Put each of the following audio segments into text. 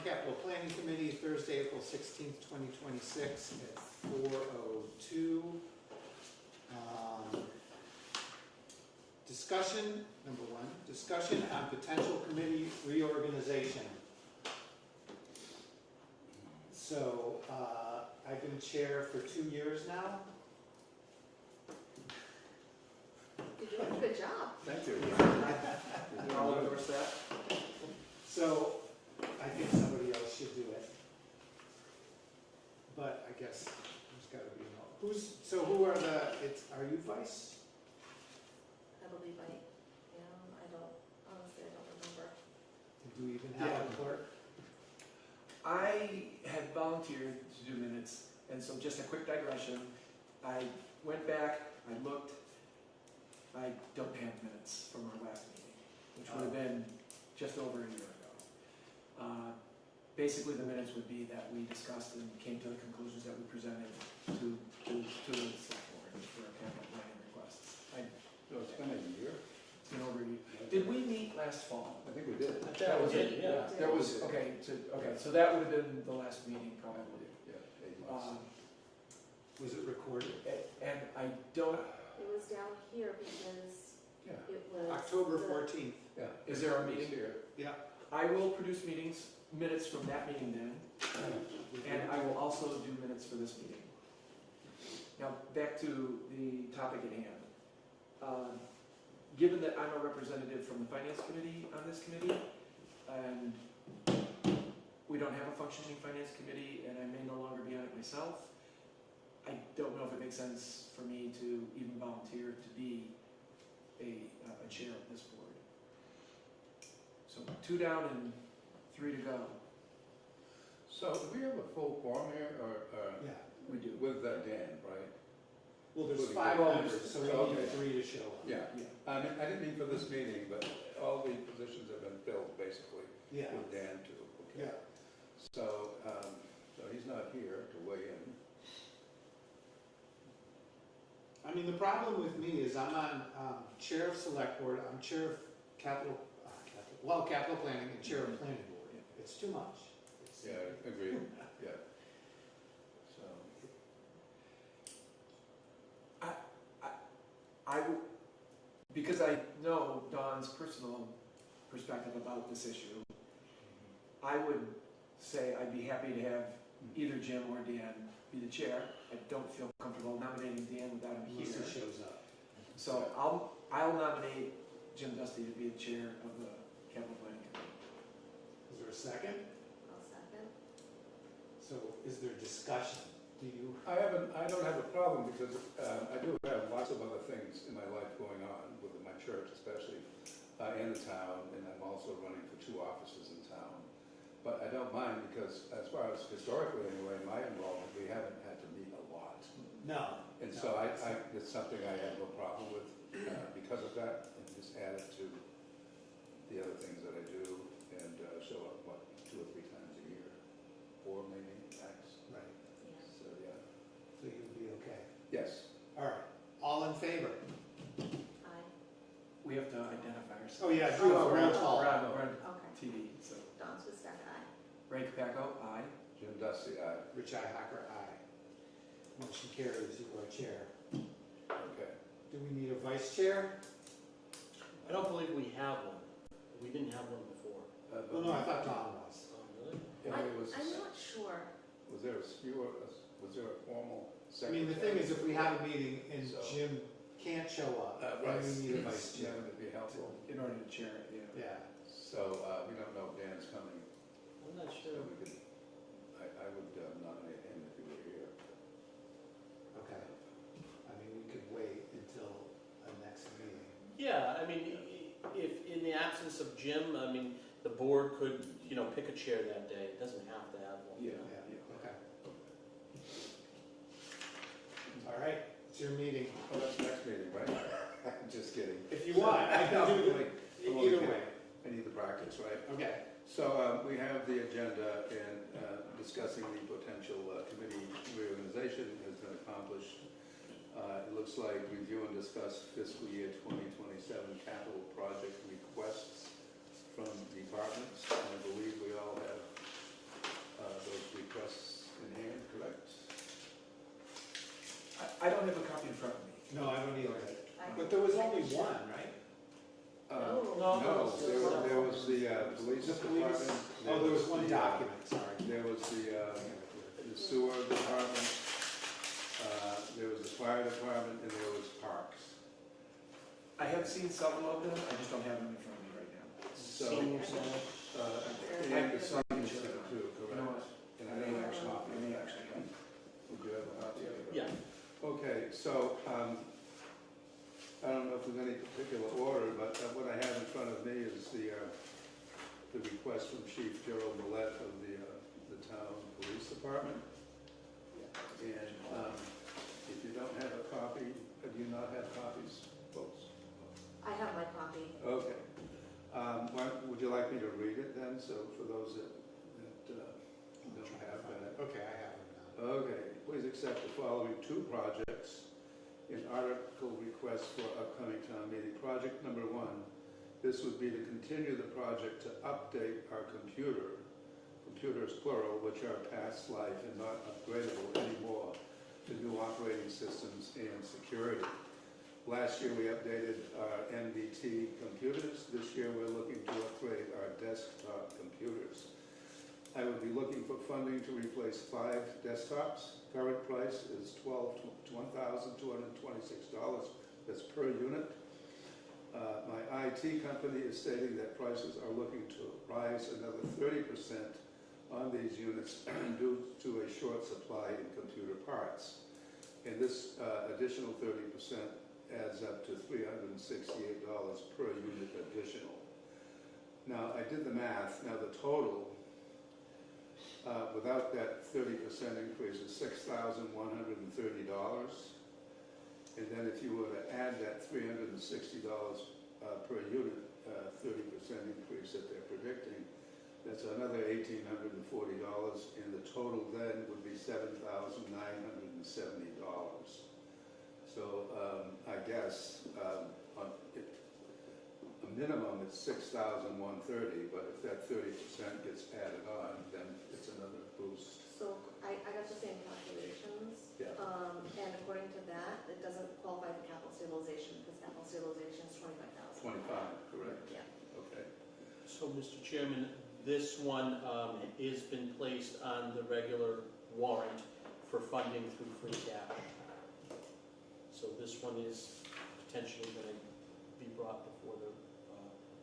Capital Planning Committee, Thursday, April 16th, 2026 at 4:02. Discussion, number one, discussion on potential committee reorganization. So, I've been chair for 2 years now. You're doing a good job. Thank you. You all endorse that? So, I think somebody else should do it. But I guess there's gotta be no, who are are you vice? I believe I don't, honestly, I don't remember. Do we even have a clerk? I had volunteered to do minutes, and so just a quick digression. I went back, I looked, I don't have minutes from our last meeting, which would have been just over a year ago. Basically, the minutes would be that we discussed and came to the conclusions that we presented to the select board for our capital planning requests. So it's been a year? It's been over a year. Did we meet last fall? I think we did. That was it, yeah. That was, okay, so that would have been the last meeting probably. Yeah, 8 months. Was it recorded? And I don't, It was down here because Yeah, it was. October the- 14th. yeah. Is there a It's meeting? here? Yeah. I will produce minutes from that meeting then, and I will also do minutes for this meeting. Now, back to the topic at hand. Given that I'm a representative from the Finance Committee on this committee, and we don't have a functioning Finance Committee, and I may no longer be on it myself, I don't know if it makes sense for me to even volunteer to be a chair of this board. So 2 down and 3 to go. So do we have a full quorum here, or Yeah. We do. with Dan, right? Well, there's Including 5 the- members, so we Okay. need 3 to show up. Yeah. Yeah. I didn't mean for this meeting, but all the positions have been filled, basically, Yeah. with Dan too. Okay. Yeah. So, so he's not here to weigh in. I mean, the problem with me is I'm on chair of select board, I'm chair of capital planning and chair of planning board. It's too much. It's- Yeah, agreed, yeah. So, Because I know Dawn's personal perspective about this issue, I would say I'd be happy to have either Jim or Dan be the chair. I don't feel comfortable nominating Dan without him Unless here. he shows up. So I'll nominate Jim Dusty to be the chair of the capital planning committee. Is there a second? I'll second. So is there discussion? Do you? I don't have a problem because I do have lots of other things in my life going on with my church especially, and the town, and I'm also running for 2 offices in town. But I don't mind because as far as historically anyway, my involvement, we haven't had to meet a lot. No. And No. so it's something I have no problem with because of that, and just add it to the other things that I do and show up, 2 or 3 times a year, or maybe max. Right. Yeah. So, yeah. So you'll be okay. Yes. All right. All in favor? Aye. We have to identify ourselves. Oh, yeah, do a roll call. We're on Okay. TV, so. Dawn Swistek, aye. Ray Capaco, aye. Jim Dusty, aye. Rich Hacker, aye. Motion carries, you are chair. Okay. Do we need a vice chair? I don't believe we have one. We didn't have one before. Oh, no, I thought Don was. Oh, really? Yeah, it was, I'm not sure. was there a formal I secretary? mean, the thing is, if we have a meeting and So- Jim can't show up, Right, then we need a yeah, vice chair. would be helpful. In order to chair it, yeah. Yeah. So, we don't know if Dan's coming, I'm not so sure. we could, I would nominate him if he were here. Okay. I mean, we could wait until the next meeting. Yeah, I mean, if in the absence of Jim, I mean, the board could, pick a chair that day. It doesn't have to have one. Yeah. Yeah, okay. All right, it's your meeting. Oh, that's next meeting, right? Just kidding. If you want, I can do it either way. I need the practice, right? Okay. So we have the agenda, and discussing the potential committee reorganization has been accomplished. It looks like review and discuss fiscal year 2027 capital project requests from departments. I believe we all have I don't have a copy in front of me. No, I don't either. I- But there was only one, right? No. No, there was the police The police, department. oh, there was one the, document, sorry. There was the sewer department, there was the fire department, and there was parks. I have seen several of them, I just don't have them in front of me right now. So, Senior center. and the science center too, You know correct? what? And I I may don't actually, have a I may actually have. Would you have a copy of it? Yeah. Okay, so, I don't know if there's any particular order, but what I have in front of me is the request from Chief Gerald Millette of the town police department. And if you don't have a copy, do you not have copies, folks? I have my copy. Okay. Would you like me to read it then, so for those that don't have that? Okay, I have it now. Okay, please accept the following two projects in article request for upcoming town meeting. Project number one, this would be to continue the project to update our computers plural, which are past life and not upgradable anymore to new operating systems and security. Last year we updated our MDT computers. This year we're looking to upgrade our desktop computers. I would be looking for funding to replace 5 desktops. Current price is $1,226. That's per unit. My IT company is stating that prices are looking to rise another 30% on these units due to a short supply in computer parts. And this additional 30% adds up to $368 per unit additional. Now, I did the math. Now, the total without that 30% increase is $6,130. And then if you were to add that $360 per unit, 30% increase that they're predicting, that's another $1,840, and the total then would be $7,970. So I guess on a minimum it's $6,130, but if that 30% gets added on, then it's another boost. So I got the same calculations. Yeah. And according to that, it doesn't qualify for capital stabilization because capital stabilization is 25,000. 25, correct? Yeah. Okay. So, Mr. Chairman, this one has been placed on the regular warrant for funding through free cash. So this one is potentially going to be brought before the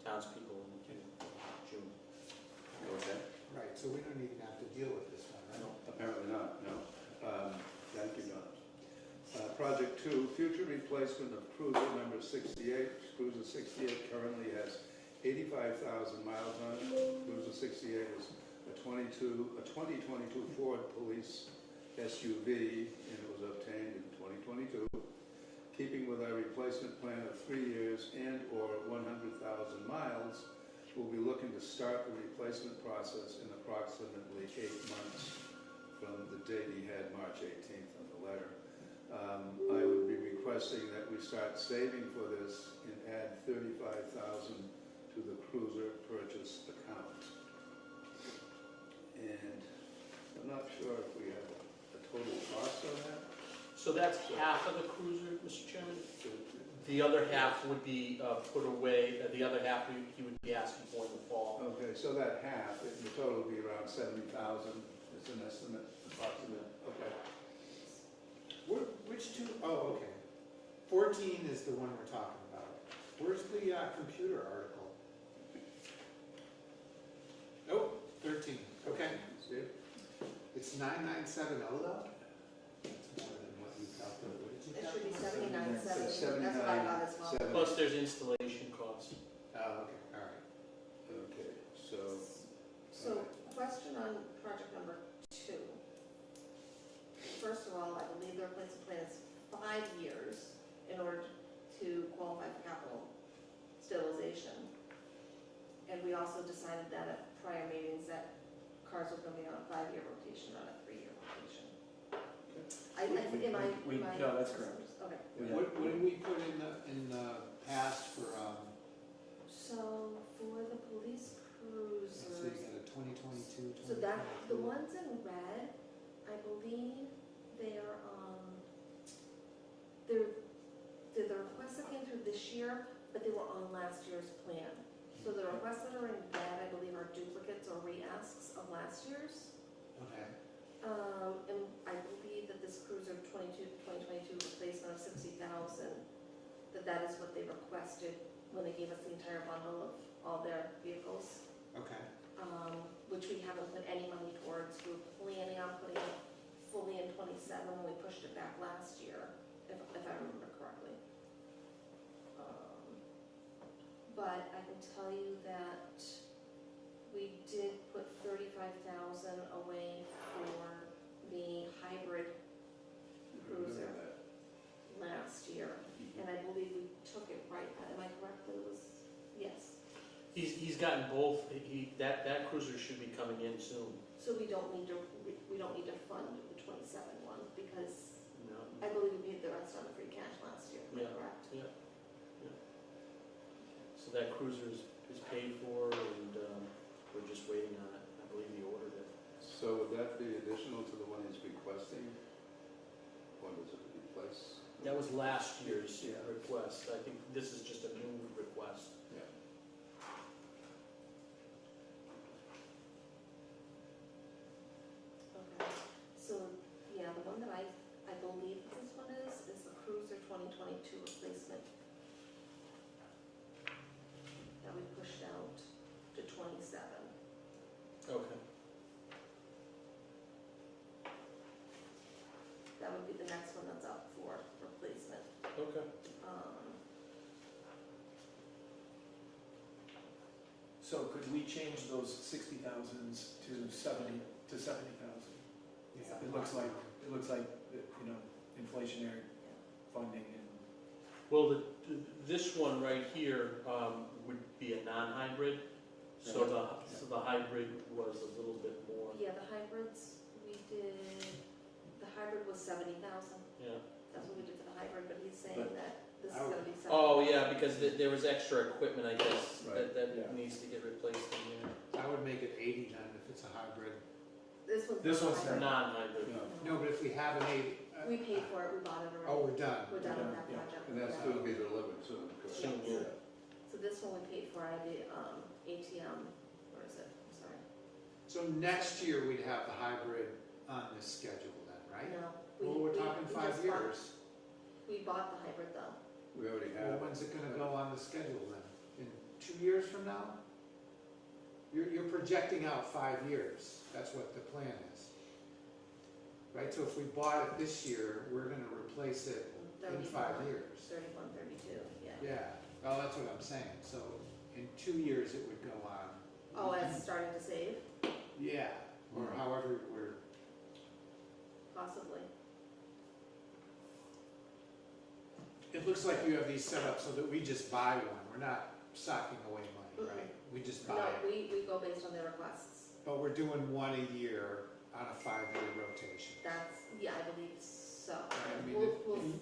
townspeople in June. Okay. Right, so we don't even have to deal with this one, right? No. Apparently not, no. Thank you, Don. Project 2, future replacement of cruiser number 68. Cruiser 68 currently has 85,000 miles on it. Cruiser 68 is a 2022 Ford Police SUV, and it was obtained in 2022. Keeping with our replacement plan of 3 years and/or 100,000 miles, we'll be looking to start the replacement process in approximately 8 months from the date he had, March 18th, on the letter. I would be requesting that we start saving for this and add $35,000 to the cruiser purchase account. And I'm not sure if we have a total cost on that. So that's half of the cruiser, Mr. Chairman? The other half would be put away, the other half he would be asking for in the fall. Okay, so that half, the total would be around 70,000, is an estimate, approximate, okay. Which two? Oh, okay. 14 is the one we're talking about. Where's the computer article? Oh, 13, okay. See? It's 997 though? That's more than what you calculated. What did you It should be calculate? 79.70. That's what I got as well. 79.70. Plus there's installation costs. Oh, okay, all right. Okay, so, So, question on project number 2. First of all, I believe the replacement plan is 5 years in order to qualify for capital stabilization. And we also decided that at prior meetings that cars were going to be on a 5-year rotation, not a 3-year rotation. No, that's correct. Okay. What did we put in the past for, So for the police let's see, cruisers, the 2022, so that, the 2023? ones in red, I believe they are, the requests that came through this year, but they were on last year's plan. So the requests that are in red, I believe, are duplicates or re-asks of last year's. Okay, And I believe that this cruiser 2022 replacement of 60,000, that is what they requested when they gave us the entire bundle of all their vehicles, okay. which we haven't put any money towards. We were planning on putting it fully in '27 when we pushed it back last year, if I remember correctly. But I can tell you that we did put 35,000 away for the hybrid cruiser last year, and I believe we took it right. Am I correct that it was, yes. He's gotten both, that cruiser should be coming in soon. So we don't need to fund the '27 one, because No. I believe we paid the rest on the free cash last year, am I Yeah. correct? So that cruiser is paid for, and we're just waiting on it. I believe he ordered it. So would that be additional to the one he's requesting? Or does it replace? That was last year's Yeah. request. I think this is just a new request. Yeah. Okay, so, yeah, the one that I believe this one is the Cruiser 2022 replacement that we pushed out to '27. Okay. That would be the next one that's up for replacement. Okay. So could we change those 60,000s to 70,000? Yeah. It looks like, inflationary funding and, Well, this one right here would be a non-hybrid, so the hybrid was a little bit more. Yeah, the hybrids, the hybrid was 70,000. Yeah. That's what we did for the hybrid, but he's saying But- that this is I would- gonna be 70,000. Oh, yeah, because there was extra equipment, I guess, Right. that Yeah. needs to get replaced in here. I would make it 80 then if it's a hybrid. This one's. This not one's hybrid. Non-hybrid. No, No, but if we have an 80. We paid for it, we bought it already. Oh, we're done. We're done with that Yeah. project. and that's Yeah. still to be delivered soon, correct? Soon, yeah. So this one we paid for out of the ATM, where is it? I'm sorry. So next year, we'd have the hybrid on this schedule then, right? No. Well, we're talking we 5 just bought- years. We bought the hybrid though. We already Well, have. when's it gonna go on the schedule then? In 2 years from now? You're projecting out 5 years. That's what the plan is. Right, so if we bought it this year, we're gonna replace it in 5 years. 31, 32, yeah. Yeah, well, that's what I'm saying. So in 2 years, it would go on. Oh, it's starting to save, Yeah, or however we're, possibly. it looks like you have these set up so that we just buy one. We're not socking away money, right? We just buy No, it. we go based on their requests. But we're doing one a year on a 5-year rotation. That's, yeah, I believe so. I mean,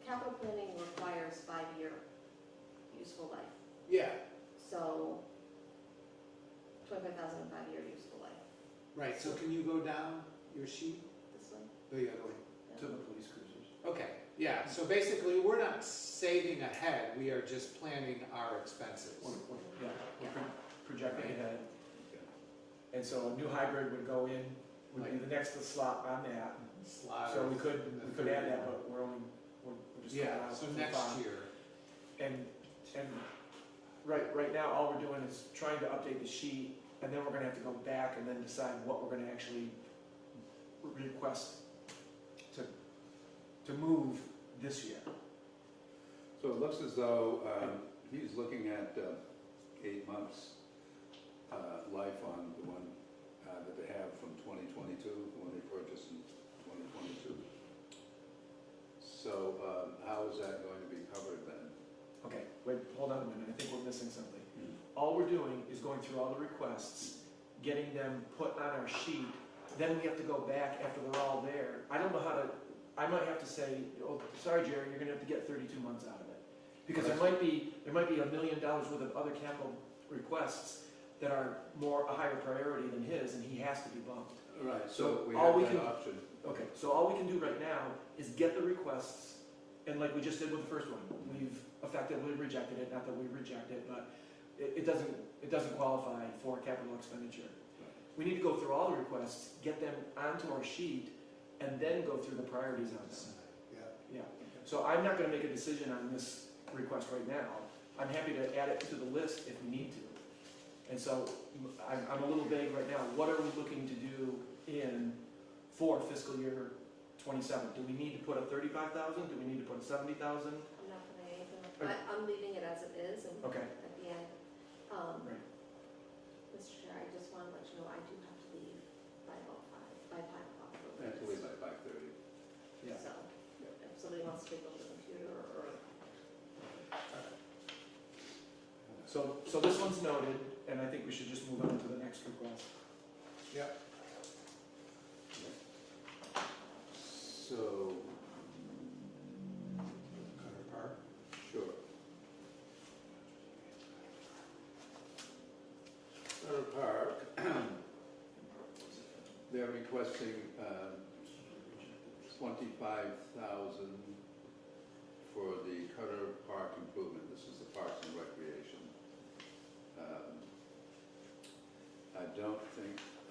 Capital planning requires 5-year useful life. Yeah, So 25,000 in 5-year useful life. right, so can you go down your sheet? This one? Oh, yeah, go ahead. to the police cruisers. Okay, yeah, so basically, we're not saving ahead, we are just planning our expenses. Yeah, we're projecting ahead. And so a new hybrid would go in, would be the next slot on that. Slot So we in could the add that, 30. but we're just. going Yeah, out so for next five. year, And right now, all we're doing is trying to update the sheet, and then we're gonna have to go back and then decide what we're gonna actually request to move this year. So it looks as though he's looking at 8 months life on the one that they have from 2022, the one they purchased in 2022. So how is that going to be covered then? Okay, wait, hold on a minute, I think we're missing something. All we're doing is going through all the requests, getting them put on our sheet, then we have to go back after they're all there. I don't know how to, I might have to say, oh, sorry, Jerry, you're gonna have to get 32 months out of it. Because there might be $1 million worth of other capital requests that are a higher priority than his, and he has to be bumped. Right, So so we all have we that can- option. Okay, so all we can do right now is get the requests And like we just did with the first one, we've effectively rejected it, not that we reject it, but it doesn't qualify for capital expenditure. We need to go through all the requests, get them onto our sheet, and then go through the priorities on them. Yeah. Yeah, so I'm not gonna make a decision on this request right now. I'm happy to add it to the list if we need to. And so I'm a little vague right now. What are we looking to do for fiscal year 27? Do we need to put a 35,000? Do we need to put a 70,000? I'm not putting anything, I'm leaving it as it is, and Okay. at the end, Right. Mr. Chair, I just want to let you know, I do have to leave by about 5 o'clock. I have to leave by 5:30. Yeah. So, if somebody wants to take over the computer or. So this one's noted, and I think we should just move on to the next request. Yeah. So, Cutter Park. sure. Cutter Park, they're requesting 25,000 for the Cutter Park improvement. This is the Parks and Recreation.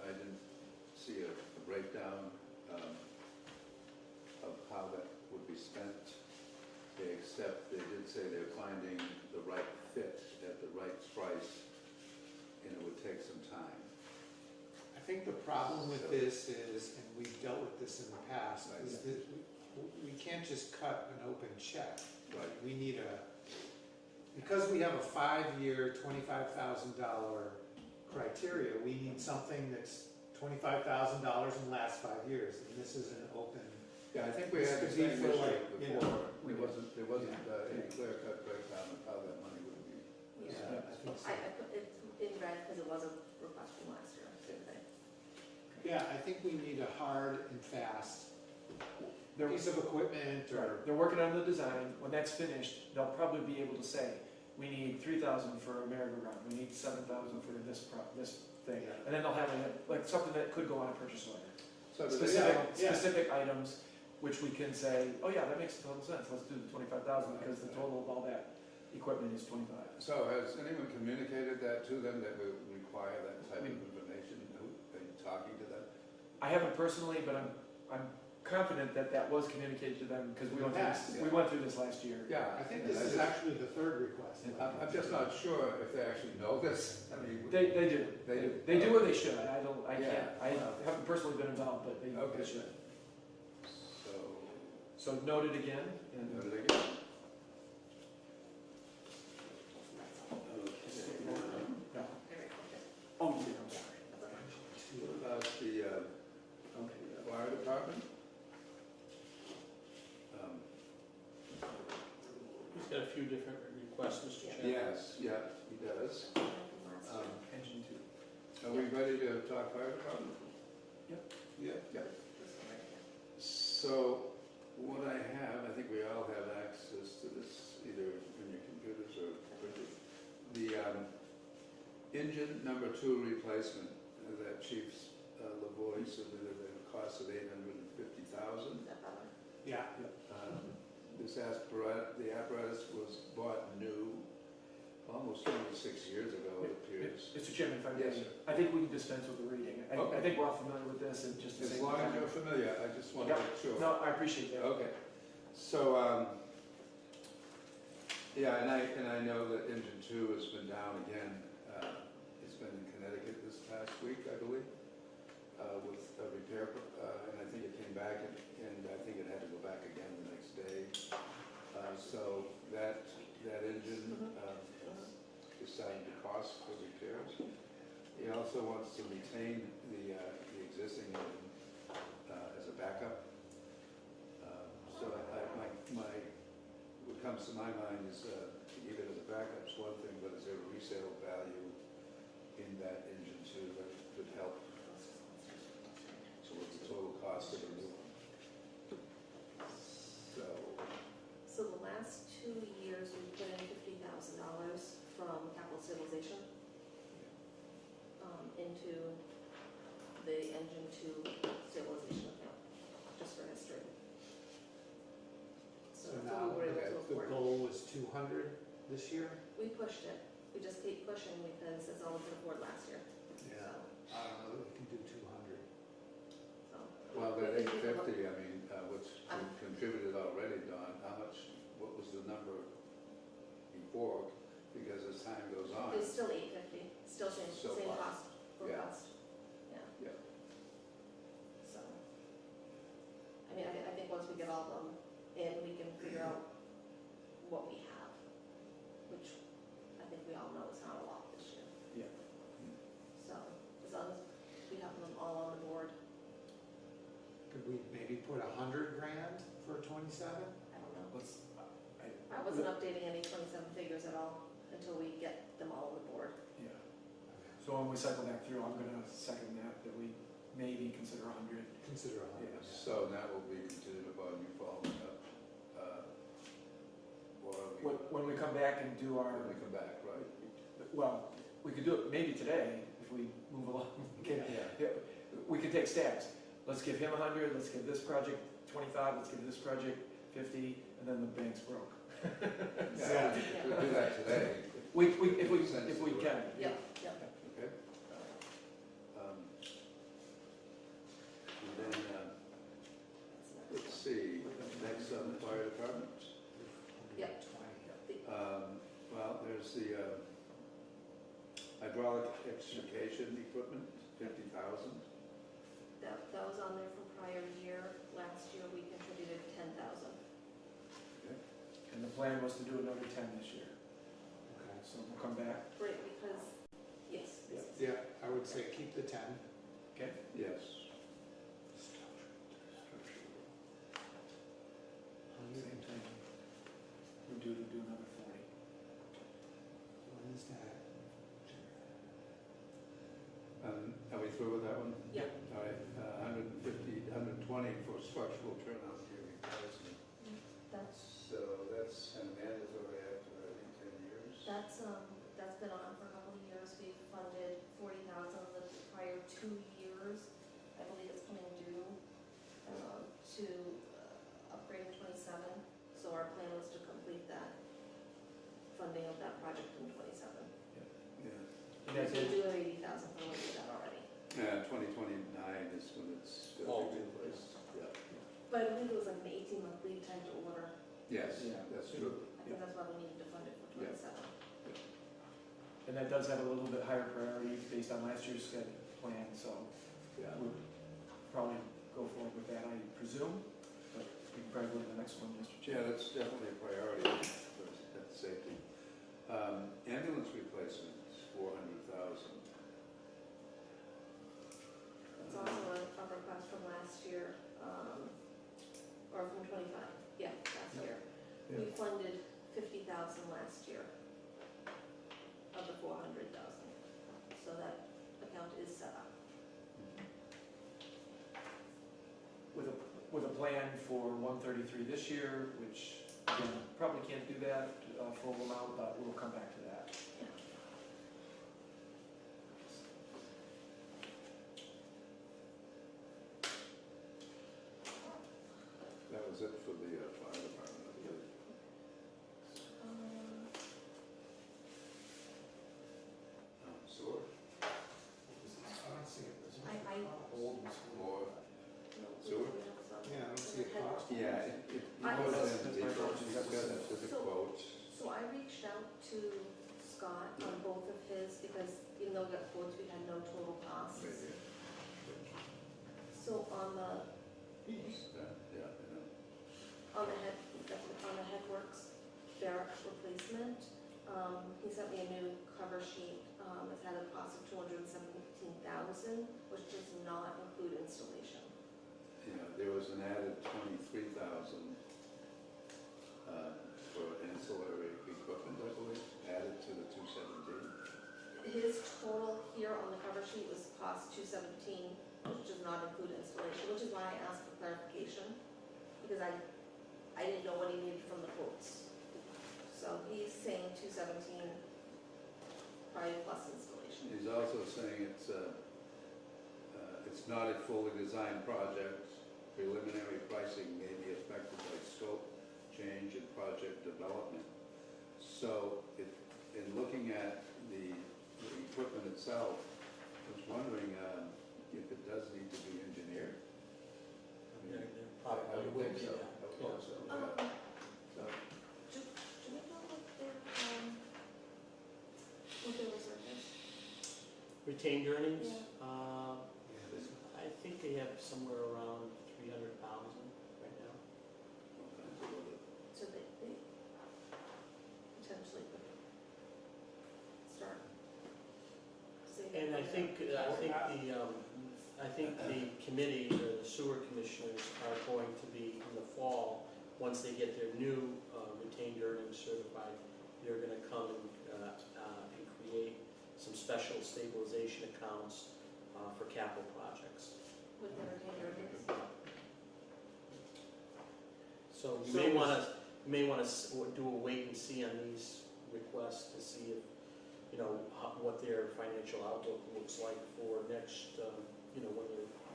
I didn't see a breakdown of how that would be spent, except they did say they're finding the right fit at the right price, and it would take some time. I think the problem with this is, and we've dealt with this in the past, is that we can't just cut an open check. Right. We need because we have a 5-year, $25,000 criteria, we need something that's $25,000 in the last 5 years, and this is an open. Yeah, I think we This had the could be same for issue like, you know, before. There wasn't Yeah. any clear-cut breakdown of how that money would be. Yeah, I think so. I put it in red because it was a request from last year, same thing. Yeah, I think we need a hard and fast They're, piece of equipment right, or. they're working on the design. When that's finished, they'll probably be able to say, we need 3,000 for a merry-go-round, we need 7,000 for this thing. Yeah. And then they'll have like something that could go on a purchase order. So do they- Specific items, which we can say, oh yeah, that makes total sense, let's do the 25,000 because the total of all that equipment is 25. So has anyone communicated that to them, that we require that type of information? Are you talking to them? I haven't personally, but I'm confident that that was communicated to them because we went through Yes, this, yeah. we went through this last year. Yeah, I think this is actually the third request. I'm just not sure if they actually know this. I mean, They do. They do. They do or they should. I can't, Yeah. I haven't personally been involved, but they Okay. should. So, So noted again, and what do they get? no. Very quick. Oh, you did, I'm sorry. What about the Okay, yeah. fire department? He's got a few different requests, Mr. Yeah. Chairman. Yes, yeah, he does. From last year. Engine two. Are we ready to talk fire department? Yep. Yeah. This one right here. So, what I have, I think we all have access to this, either in your computers or printed. The engine number 2 replacement, that Chief Lavoie submitted a cost of $850,000. Is that better? Yeah, The apparatus was bought new almost 26 years ago, it appears. Mr. Chairman, if I may, Yes, sir. I think we can dispense with the reading. I Okay. think we're all familiar with this and just to As say. long as you're familiar, I just want to make sure. No, I appreciate that. Okay, so, yeah, and I know that engine 2 has been down again. It's been in Connecticut this past week, I believe, with a repair, and I think it came back, and I think it had to go back again the next day. So that engine decided to cost for repairs. He also wants to retain the existing engine as a backup. So what comes to my mind is keep it as a backup is one thing, but is there a resale value in that engine too that would help? So what's the total cost of a new one? So the last 2 years, we put in $50,000 from capital stabilization into the engine 2 stabilization account, just for history. So So it's now now. were able to The afford it. goal was 200 this year. We pushed it, we just keep pushing because it's all we could afford last year, Yeah. so, I don't know that we can do 200. so. Well, we that can keep it low. 850, I mean, what's I'm- contributed already, Don, how much, what was the number before? Because as time goes on, It's still 850, still same, So same far. cost for Yeah. cost, yeah. Yeah. So, I mean, I think once we get all of them in, we can figure out what we have, which I think we all know is not a lot this year. Yeah. So, as long as we have them all on the board, Could we maybe put 100 grand for 27? I don't know. Let's, I wasn't updating any 27 figures at all until we get them all on the board. yeah. So when we cycle back through, I'm gonna second that we maybe consider 100. Consider 100. yeah, so that will be contingent upon you following up. Or When we come back and do our, when we come back, right? well, we could do it maybe today if we move along. Okay. Yeah. We could take stabs. Let's give him 100, let's give this project 25, let's give this project 50, and then the bank's broke. Yeah, we'll do that today. If we can. Yep, yep. Okay. And then, let's see, next on the fire department. Yep. Well, there's the hydraulic extrication equipment, 50,000. That was on there from prior year. Last year, we contributed 10,000. And the plan was to do another 10 this year. Okay. So we'll come back. Great, because, yes. Yeah. Yeah, I would say keep the 10. Okay? Yes. 110. We're due to do another 40. What is that? Are we through with that one? Yeah. All right, 150, 120 for structural turnout gear replacement. That's, So that's kind of mandatory after, I think, 10 years. that's been on for a couple of years. We've funded 40,000 the prior 2 years. I believe it's coming due, to upgrade in 27. So our plan was to complete that funding of that project in 27. Yeah. And that So we did, do have 80,000 for when we do that already. 2029 is when it's All going to be in place. replaced. Yeah. But I believe it was like an 18-month lead time to order. Yes, Yeah. that's true. I think that's why we needed to fund it for Yeah. 27. and that does have a little bit higher priority based on last year's schedule plan, so Yeah. we'll probably go forward with that, I presume. But we can probably go to the next one, Mr. Yeah, Chair. that's definitely a priority for that safety. Ambulance replacement, 400,000. It's also a request from last year, or from 25, yeah, last year. We funded 50,000 last year of the 400,000, so that account is set up. With a plan for 133 this year, which, again, probably can't do that full amount, but we'll come back to that. That was it for the fire department, I believe. Sewer? I don't see it. This one. I- Old. More? Sewer? Yeah, I don't see a cost. Yeah, it I- goes That's- in that's deeper, my fault. it's got a specific quote. So I reached out to Scott on both of his, because even though we got quotes, we had no total costs. Right here. So on the Yeah, I know. on the Headworks barracks replacement, he sent me a new cover sheet, it's had a cost of 217,000, which does not include installation. Yeah, there was an added 23,000 for ancillary equipment, I believe, added to the 217. His total here on the cover sheet was cost 217, which does not include installation, which is why I asked for clarification, because I didn't know what he needed from the quotes. So he's saying 217, probably plus installation. He's also saying it's not a fully designed project. Preliminary pricing may be affected by scope change and project development. So in looking at the equipment itself, I was wondering if it does need to be engineered? I mean, I would think so. I would hope so, yeah. So, Do we know what their reserve is? Retained earnings? Yeah. Yeah, this- I think they have somewhere around 300,000 right now. So they potentially could start saving. And I think the committee, or the sewer commissioners are going to be in the fall, once they get their new retained earnings certified, they're gonna come and create some special stabilization accounts for capital projects. With their retained earnings. So you So may is- wanna do a wait and see on these requests to see if, what their financial outlook looks like for next, when their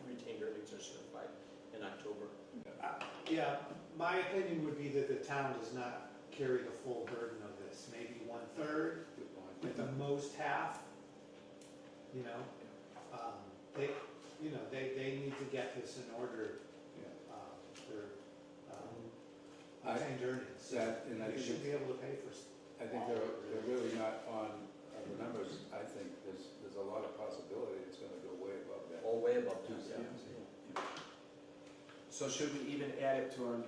retained earnings are certified in October. Yeah, my opinion would be that the town does not carry the full burden of this, maybe 1/3, Good point. at the most half. You know, they, they need to get this in order, Yeah. their, I- retained earnings. That, and I They think should be able to pay for. I think they're really not on the numbers. I think there's a lot of possibility it's gonna go way above that. All way above that, yeah. 217. So should we even add it to our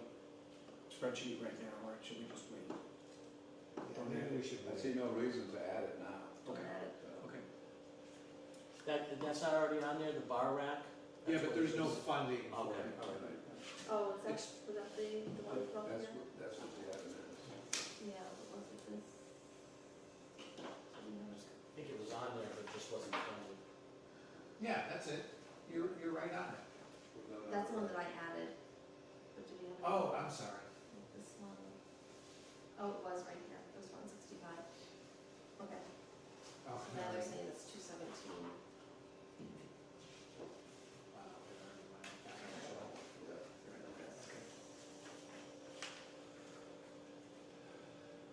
spreadsheet right now, or should we just wait? Yeah, maybe we should. I see no reason to add it now. Okay. So, Okay. That's not already on there, the bar rack? Yeah, That's but what there's it no is. funding for Okay, it. all right. Oh, was that the one from That's there? what the added is. Yeah, was it this? I think it was on there, but it just wasn't funded. Yeah, that's it. You're right on it. That's the one that I added. But do we have? Oh, I'm sorry. This one. Oh, it was right here. It was 165. Okay. Oh, Now they're saying it's 217.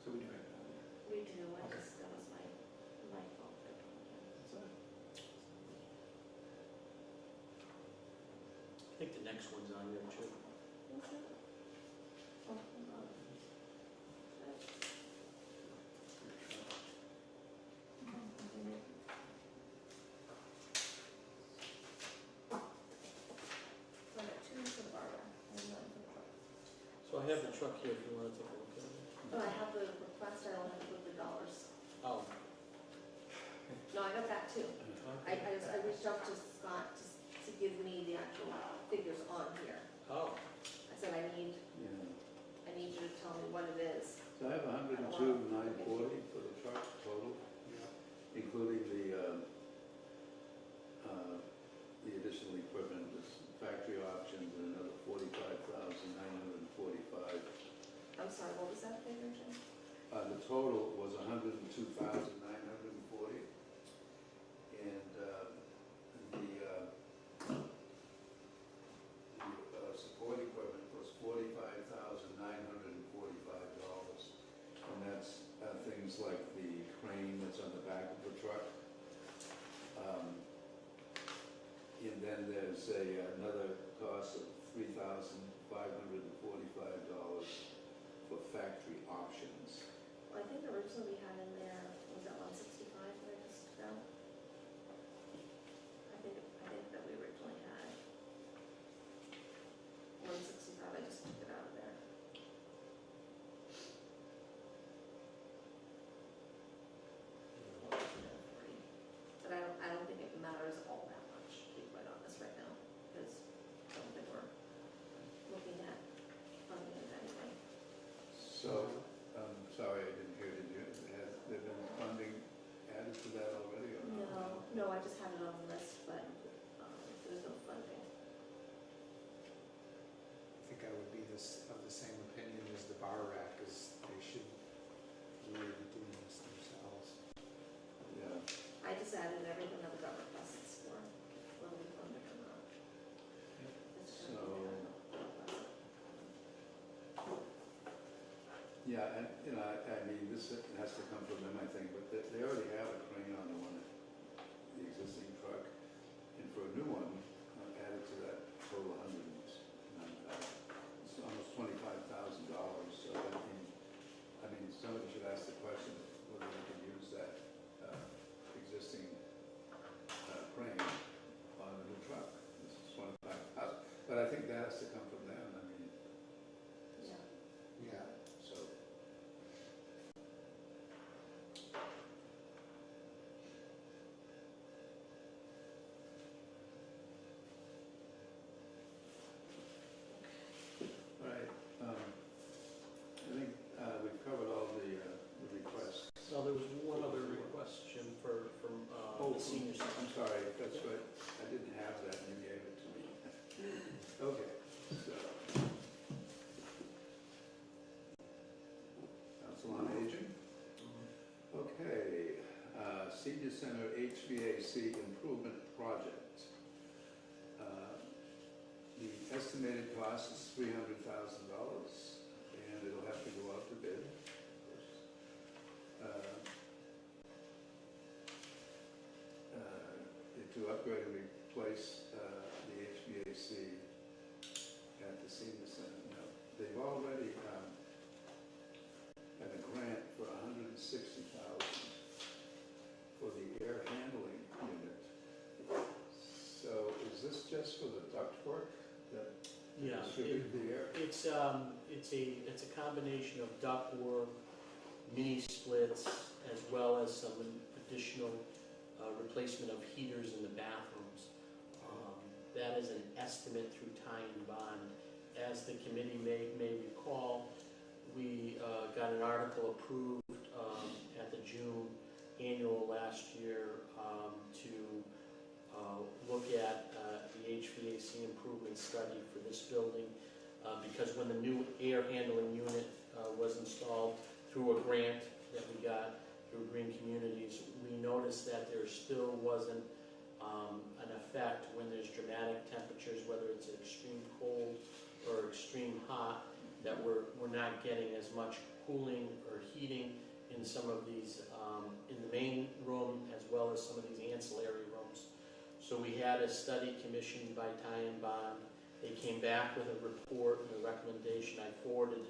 So we do have it on there. We do, I Okay. just, that was my fault. I think the next one's on there too. Is it? Oh, hold on. So I got two for the bar rack and one for the truck. So I have the truck here if you wanna take a look at it. Oh, I have the request, I don't have to put the dollars. Oh. No, I got that too. I reached out to Scott to give me the actual figures on here. Oh, I said, I need Yeah. you to tell me what it is. So I have 102,940 for the truck total, including the additional equipment, this factory options, and another 45,945. I'm sorry, what was that figure, Jim? The total was 102,940, and the support equipment was $45,945, and that's things like the crane that's on the back of the truck. And then there's another cost of $3,545 for factory options. Well, I think originally we had in there, was that 165 that I just took out? I think that we originally had 165, I just took it out of there. But I don't think it matters all that much, to be quite honest, right now, because I don't think we're looking at funding it anyway. So, sorry, I didn't hear, has there been funding added to that already or not? No, I just had it on the list, but there's no funding. I think I would be of the same opinion as the bar rack, is they should really be doing this themselves. Yeah, I just added everything that we got requests for, whether we funded or not. It's So- everything I got requested. Yeah, and, I mean, this has to come from them, I think, but they already have a crane on the one, the existing truck. And for a new one, added to that total it's almost $25,000. So I mean, somebody should ask the question whether we can use that existing crane on the new truck. This is $25,000, but I think that has to come from them. I mean, Yeah. Yeah. so. All right, I think we've covered all the requests. So there was one other request, Jim, from the senior center. I'm sorry, that's right, I didn't have that and you gave it to me. Okay, so. Council on Aging? Okay, Senior Center HVAC Improvement Project. The estimated cost is $300,000, and it'll have to go out to bid. To upgrade and replace the HVAC at the senior center. Now, they've already had a grant for $160,000 for the air handling unit. So is this just for the ductwork that Yeah, distribute the air? it's a combination of ductwork, mini splits, as well as some additional replacement of heaters in the bathrooms. That is an estimate through Ty and Bond. As the committee may recall, we got an article approved at the June annual last year to look at the HVAC improvement study for this building, because when the new air handling unit was installed through a grant that we got through Green Communities, we noticed that there still wasn't an effect when there's dramatic temperatures, whether it's extreme cold or extreme hot, that we're not getting as much cooling or heating in some of these, in the main room as well as some of these ancillary rooms. So we had a study commissioned by Ty and Bond. They came back with a report and a recommendation. I forwarded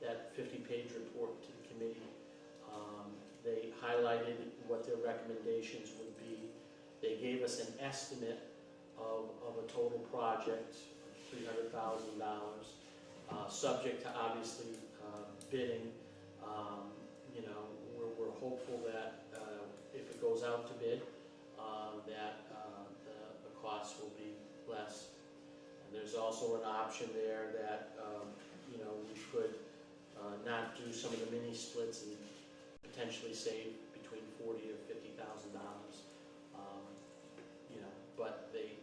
that 50-page report to the committee. They highlighted what their recommendations would be. They gave us an estimate of a total project of $300,000, subject to obviously bidding. You know, we're hopeful that if it goes out to bid, that the costs will be less. And there's also an option there that you know, we could not do some of the mini splits and potentially save between $40,000 or $50,000. You know, but they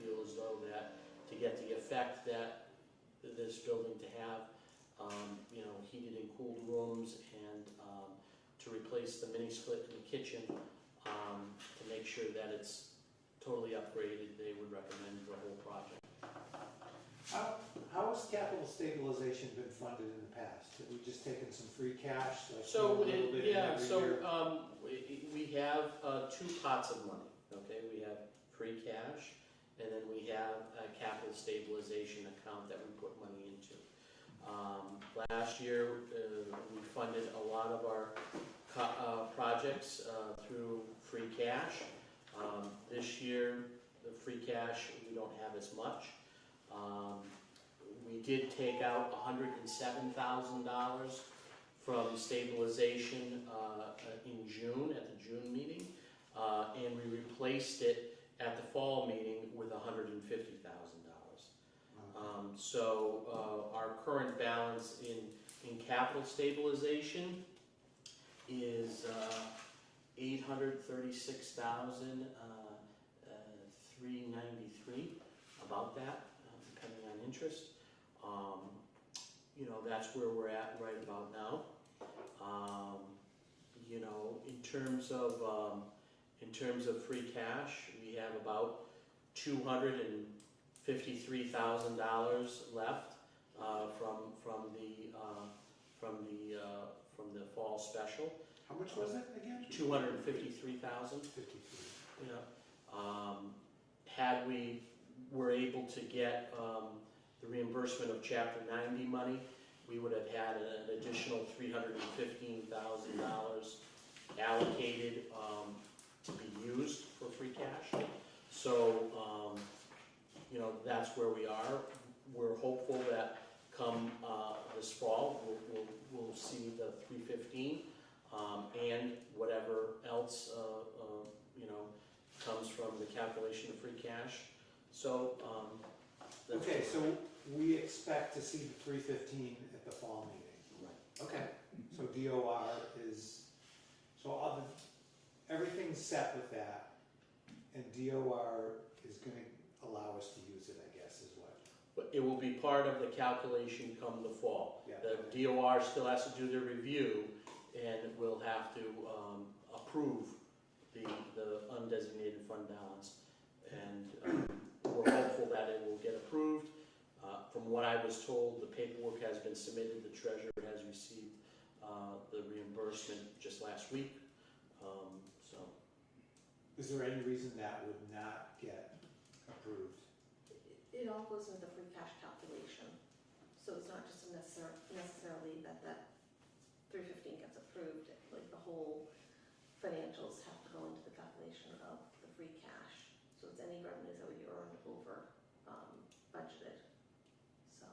feel as though that to get the effect that this building to have, you know, heated and cooled rooms, and to replace the mini split in the kitchen, to make sure that it's totally upgraded, they would recommend the whole project. How has capital stabilization been funded in the past? Have we just taken some free cash, like So, a little bit yeah, every so year? we have two pots of money, okay? We have free cash, and then we have a capital stabilization account that we put money into. Last year, we funded a lot of our projects through free cash. This year, the free cash, we don't have as much. We did take out $107,000 from stabilization in June, at the June meeting, and we replaced it at the fall meeting with $150,000. So our current balance in capital stabilization is $836,393, about that, depending on interest. You know, that's where we're at right about now. You know, in terms of free cash, we have about $253,000 left from from the fall special, How much was it again? 253,000. 53. Yeah. Had we were able to get the reimbursement of Chapter 90 money, we would have had an additional $315,000 allocated to be used for free cash. So, that's where we are. We're hopeful that come this fall, we'll see the 315 and whatever else, comes from the calculation of free cash. So, that's Okay, so we expect to see the 315 at the fall meeting. Right. Okay, so DOR is, so everything's set with that, and DOR is gonna allow us to use it, I guess, is what? But it will be part of the calculation come the fall. Yeah. The DOR still has to do their review, and will have to approve the undesignated fund balance. And we're hopeful that it will get approved. From what I was told, the paperwork has been submitted, the treasurer has received the reimbursement just last week. So Is there any reason that would not get approved? It all goes into the free cash calculation, so it's not just necessarily that 315 gets approved, like the whole financials have to go into the calculation of the free cash. So it's any revenues that we earned over budgeted. So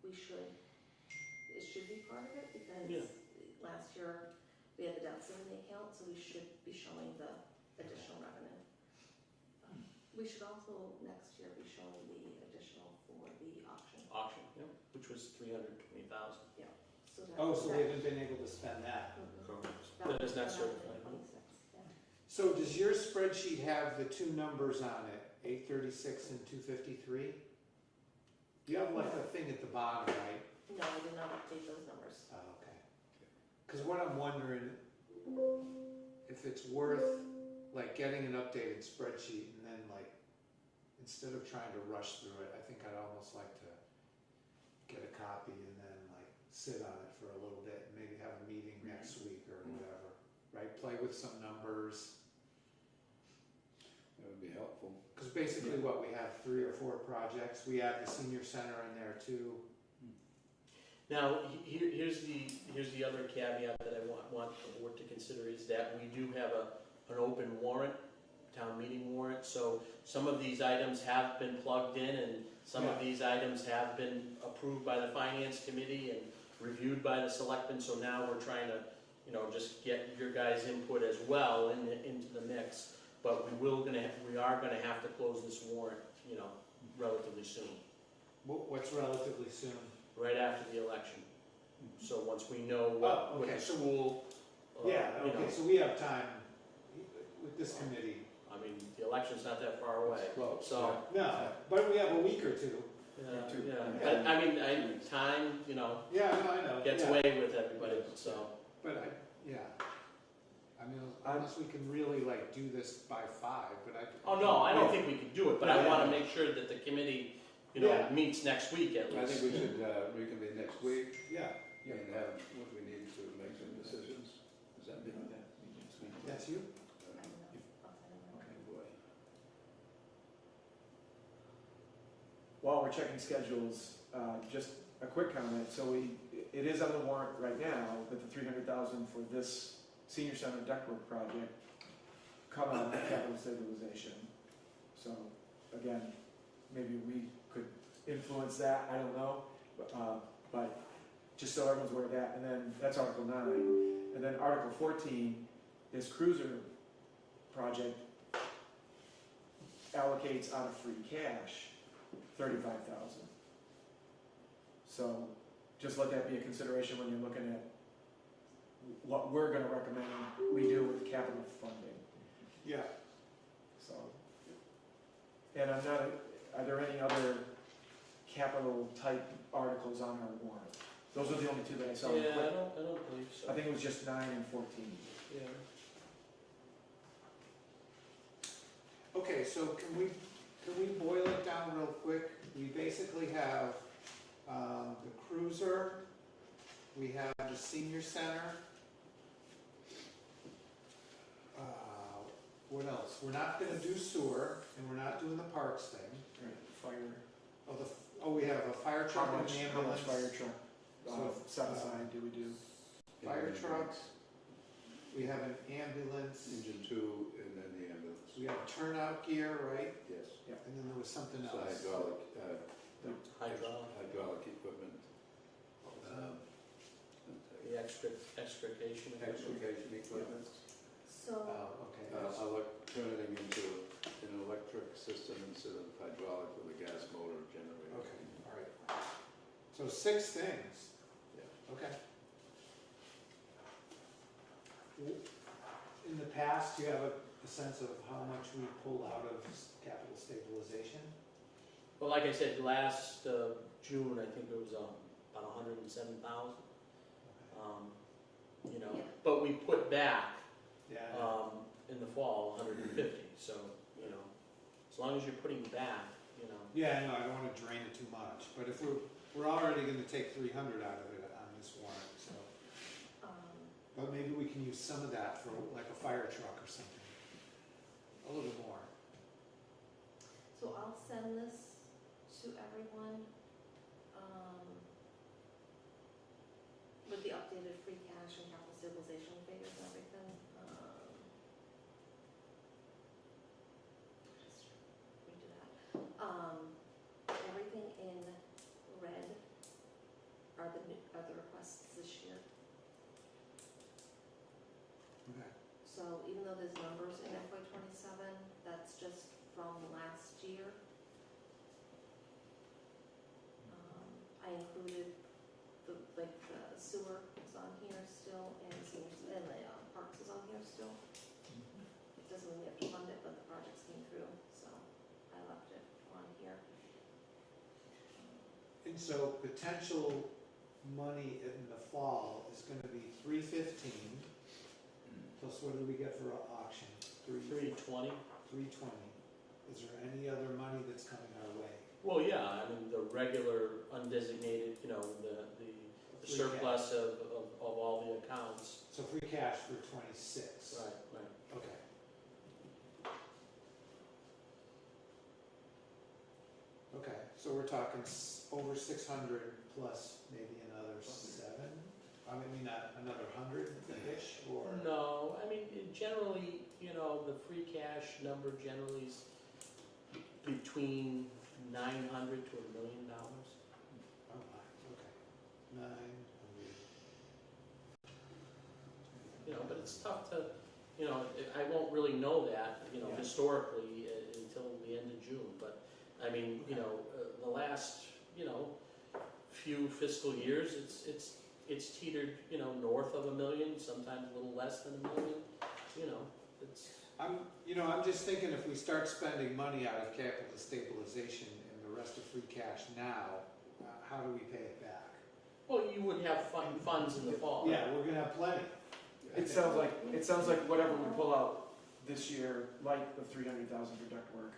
it should be part of it, because last year we had the deficit in the account, so we should be showing the additional revenue. We should also next year be showing the additional for the auction. auction, which was 320,000. So that- Oh, so we that- haven't been able to spend that. Mhm. That is not was certified. 26, yeah. So does your spreadsheet have the two numbers on it, 836 and 253? You have like a thing at the bottom, right? No, I did not update those numbers. Oh, okay. Because what I'm wondering, if it's worth like getting an updated spreadsheet and then like, instead of trying to rush through it, I think I'd almost like to get a copy and then like sit on it for a little bit and maybe have a meeting next week or whatever, right? Play with some numbers. That would be helpful. Because basically what we have 3 or 4 projects, we add the senior center in there too. Now, here's the other caveat that I want the board to consider is that we do have an open warrant, town meeting warrant. So some of these items have been plugged in, and some of these items have been approved by the finance committee and reviewed by the selectmen. So now we're trying to, just get your guys' input as well into the mix. But we are gonna have to close this warrant, relatively soon, What's relatively soon? right after the election. So once we know Oh, what okay. the school, Yeah, okay, so we have time with this committee. I mean, the election's not that far away. Close, So, No, but we have a week or two. yeah. Yeah. I mean, time, Yeah, no, I know. gets yeah. away with everybody, so. But I mean, unless we can really like do this by 5, but I. Oh, no, I don't think we could do it, but I Yeah. wanna make sure that the committee, Yeah. meets next week at I least. think we should reconvene next week Yeah, and have what we need to make some decisions. Does that mean? that's you? I don't know. I'll send them over. Okay, boy. While we're checking schedules, just a quick comment. So it is on the warrant right now, but the 300,000 for this senior center ductwork project come out of capital stabilization. So again, maybe we could influence that, I don't know, but just so everyone's aware of that. And then that's Article 9. And then Article 14, this cruiser project allocates out of free cash 35,000. So just let that be a consideration when you're looking at what we're gonna recommend we do with capital funding, Yeah. so. And are there any other capital type articles on our warrant? Those are the only two that I saw. Yeah, I don't believe so. I think it was just 9 and 14. Yeah. Okay, so can we boil it down real quick? We basically have the cruiser, we have the senior center. What else? We're not gonna do sewer, and we're not doing the parks thing. Right, fire, We have a fire how truck and much, an how much ambulance. fire truck, So, set aside do we do? Fire trucks, we have an ambulance, Engine two, and then the ambulance. we have turnout gear, right? Yes. And then there was something So else. hydraulic equipment. The extrication. Extrication equipment. So, Okay. Turning into an electric system instead of hydraulic with a gas motor generator. Okay, all right. So 6 things. Yeah. Okay. In the past, do you have a sense of how much we pull out of capital stabilization? Well, like I said, last June, I think it was about 107,000. You know, Yeah. but we put back Yeah. in the fall 150. So you know, as long as you're putting back, you know. Yeah, I know, I don't wanna drain it too much, but if we're already gonna take 300 out of it on this warrant, so. But maybe we can use some of that for like a fire truck or something. A little more. so I'll send this to everyone, with the updated free cash and capital stabilization figures and everything. Just redo that. Everything in red are the requests this year. Okay. So even though there's numbers in FY '27, that's just from last year. I included the sewer is on here still, and the parks is on here still. It doesn't mean we have to fund it, but the projects came through, so I left it on here. And so potential money in the fall is gonna be 315, plus what do we get for auction? 320. 320. Is there any other money that's coming our way? Well, yeah, I mean, the regular undesignated, you know, the Free surplus of all the accounts. So free cash for 26. Right. Okay. Okay, so we're talking over 600 plus maybe another 7? I mean, not another 100-ish, or? No, I mean, generally, you know, the free cash number generally is between 900 to $1 million. Oh my, okay. 900. You know, but it's tough to, you know, I won't really know that, you know, Yeah. historically until the end of June. But, I mean, you know, the last, you know, few fiscal years, it's teetered, you know, north of $1 million, sometimes a little less than $1 million, you know, it's. I'm just thinking if we start spending money out of capital stabilization and the rest of free cash now, how do we pay it back? Well, you would have funds in the fall. Yeah, we're gonna have plenty. It sounds like whatever we pull out this year, like the 300,000 for ductwork,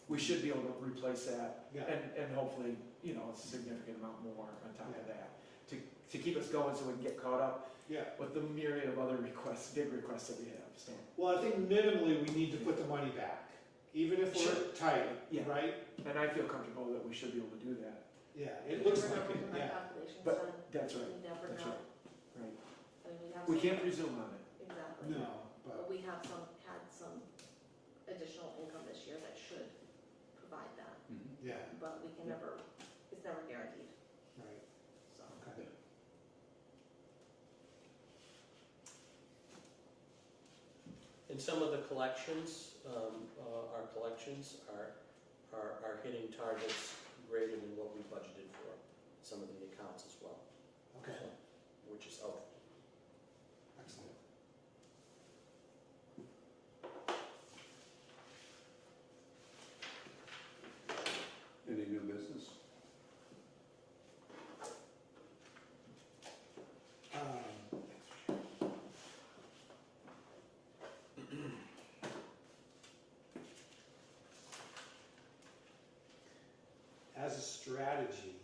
we should be able to replace that Yeah. and hopefully, you know, a significant amount more on top of that to keep us going so we can get caught up Yeah. with the myriad of other requests, big requests that we have, so. Well, I think minimally we need to put the money back, even if we're Sure. tight, Yeah. right? And I feel comfortable that we should be able to do that. Yeah, it looks like Remember it, when my yeah. calculations But done, that's right, you never that's know. right, right. I mean, we have We some- can't presume on it. Exactly. No, But but, we have had some additional income this year that should provide that, yeah, but we can Yeah. never, it's never guaranteed, right, so. okay. And some of the collections, our collections are hitting targets greater than what we budgeted for, some of the accounts as well, Okay, so, which is helpful. excellent. Any new business? As a strategy,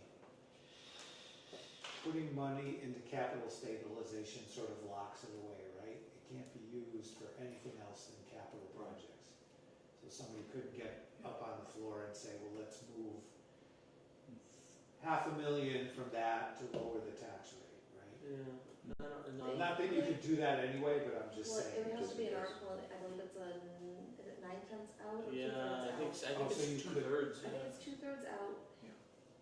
what putting money into capital stabilization sort of locks it away, right? It can't be used for anything else than capital projects. So somebody couldn't get up on the floor and say, well, let's move $500,000 from that to lower the tax rate, right? Yeah, I don't know. Not that you could do that anyway, but I'm just Well, it saying. has to be an just in case. article, and I believe it's is it 9/10 out or 2/3 Yeah, I out? think, I think Also, you it's could- 2/3, I think yeah. it's 2/3 out, Yeah.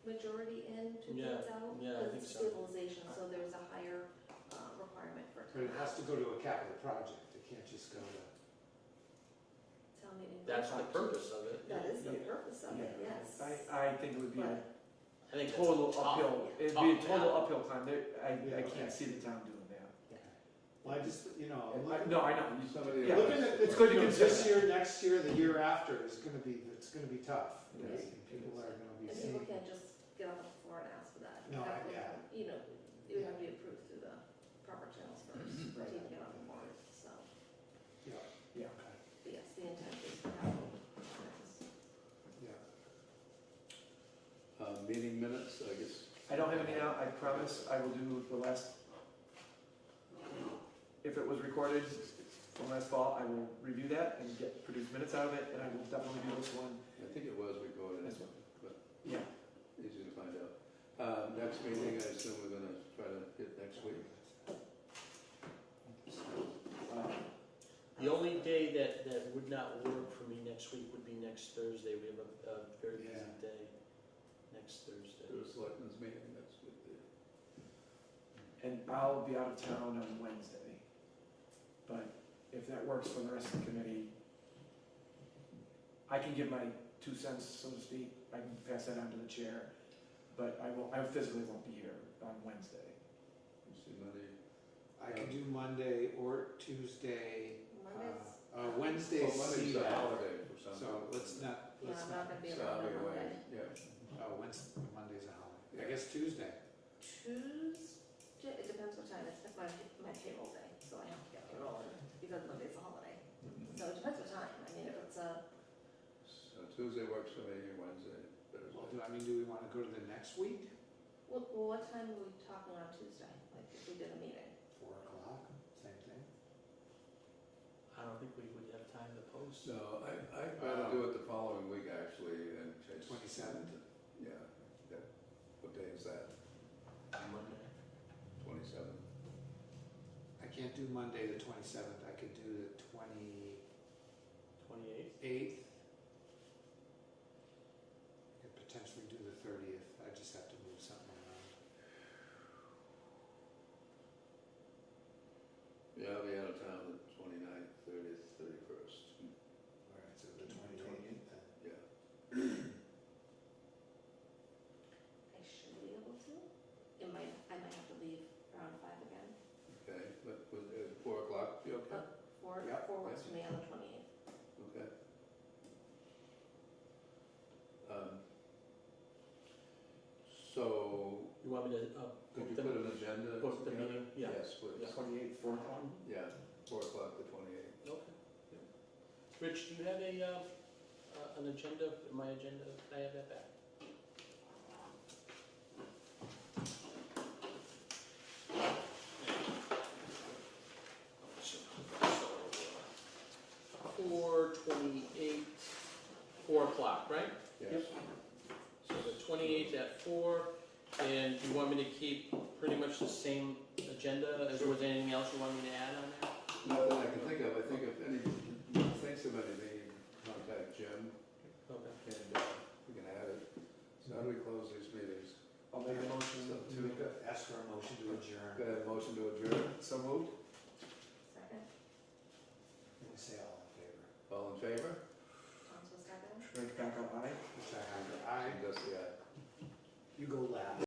majority in, 2/3 out. yeah, I because think it's so. stabilization, so there's a higher requirement for But it has to go to a capital project, it can't just go to. town meeting. That's the purpose of it. That is the Yeah. purpose of it, Yeah. yes. I think it would be a But I think that's total tough. uphill, it'd tough be a total battle. uphill climb. I Yeah, okay. can't see the town doing that. Well, I just, you know, And looking- no, I know. Somebody Yeah. else. looking at, It's good to you know, consider. this year, next year, the year after is gonna be, it's gonna be tough. It right? is. People are gonna be And people seeing. can't just get on the floor and ask for that. No, You have to- yeah. You know, it would have to be approved through the proper channels first, to Right. even get on the board, so. Yeah, Yeah. okay, But yes, the intent is to have those. yeah. Meeting minutes, I guess. I don't have any now, I promise I will do the last, if it was recorded from last fall, I will review that and produce minutes out of it, and I will definitely do this one. I think it was recorded, This one. but Yeah. easy to find out. Next meeting, I assume we're gonna try to hit next week. The only day that would not work for me next week would be next Thursday. We have a very busy Yeah. day next Thursday. Do a selectmen's meeting next week. And I'll be out of town on Wednesday. But if that works for the rest of the committee, I can give my 2 cents, so to speak. I can pass that on to the chair. But I physically won't be here on Wednesday. You see Monday, I can do Monday or Tuesday. Mondays, Wednesday oh, is Monday's a CVAC, holiday for some. so let's not, yeah, let's I'm not, not gonna be So around I'll on be away, Monday. yeah. Wednesday, Monday's a holiday. I guess Tuesday. Tuesday, it depends what time, it's my payroll day, so I have to get payroll in, because Monday's a holiday. So it depends what time, I mean, if it's a, So Tuesday works for me, Wednesday, Well, Thursday. do we wanna go to the next week? well, what time are we talking on Tuesday, like if we did a meeting? 4 o'clock, same thing. I don't think we would have time to post. No, I'd rather do it the following week, actually, and change. 27th? Yeah, what day is that? Monday. 27th? I can't do Monday, the 27th, I could do the 28th? 28th. I could potentially do the 30th, I just have to move something around. Yeah, I'll be out of town the 29th, 30th, 31st. All right, so the 28th then. Yeah. I should be able to. I might have to leave around 5 again. Okay, but was 4 o'clock, be okay? Four Yep. works for me on the 28th. Okay. So, You want me to could you book put the, an agenda? book the together? meeting? Yeah. Yes, please. Yeah. 28th, 4 o'clock. Yeah, 4 o'clock the 28th. Okay. Rich, do you have an agenda, my agenda? Can I have that back? So, 4/28, 4 o'clock, right? Yes. So the 28th at 4, and you want me to keep pretty much the same agenda? Is there was anything else you want me to add on there? Not that I can think of, I think if any, thinks of anything, contact Jim, Okay. and we can add it. So how do we close these meetings? I'll make a motion So, to, Ask for a motion to adjourn. Go ahead, motion to adjourn.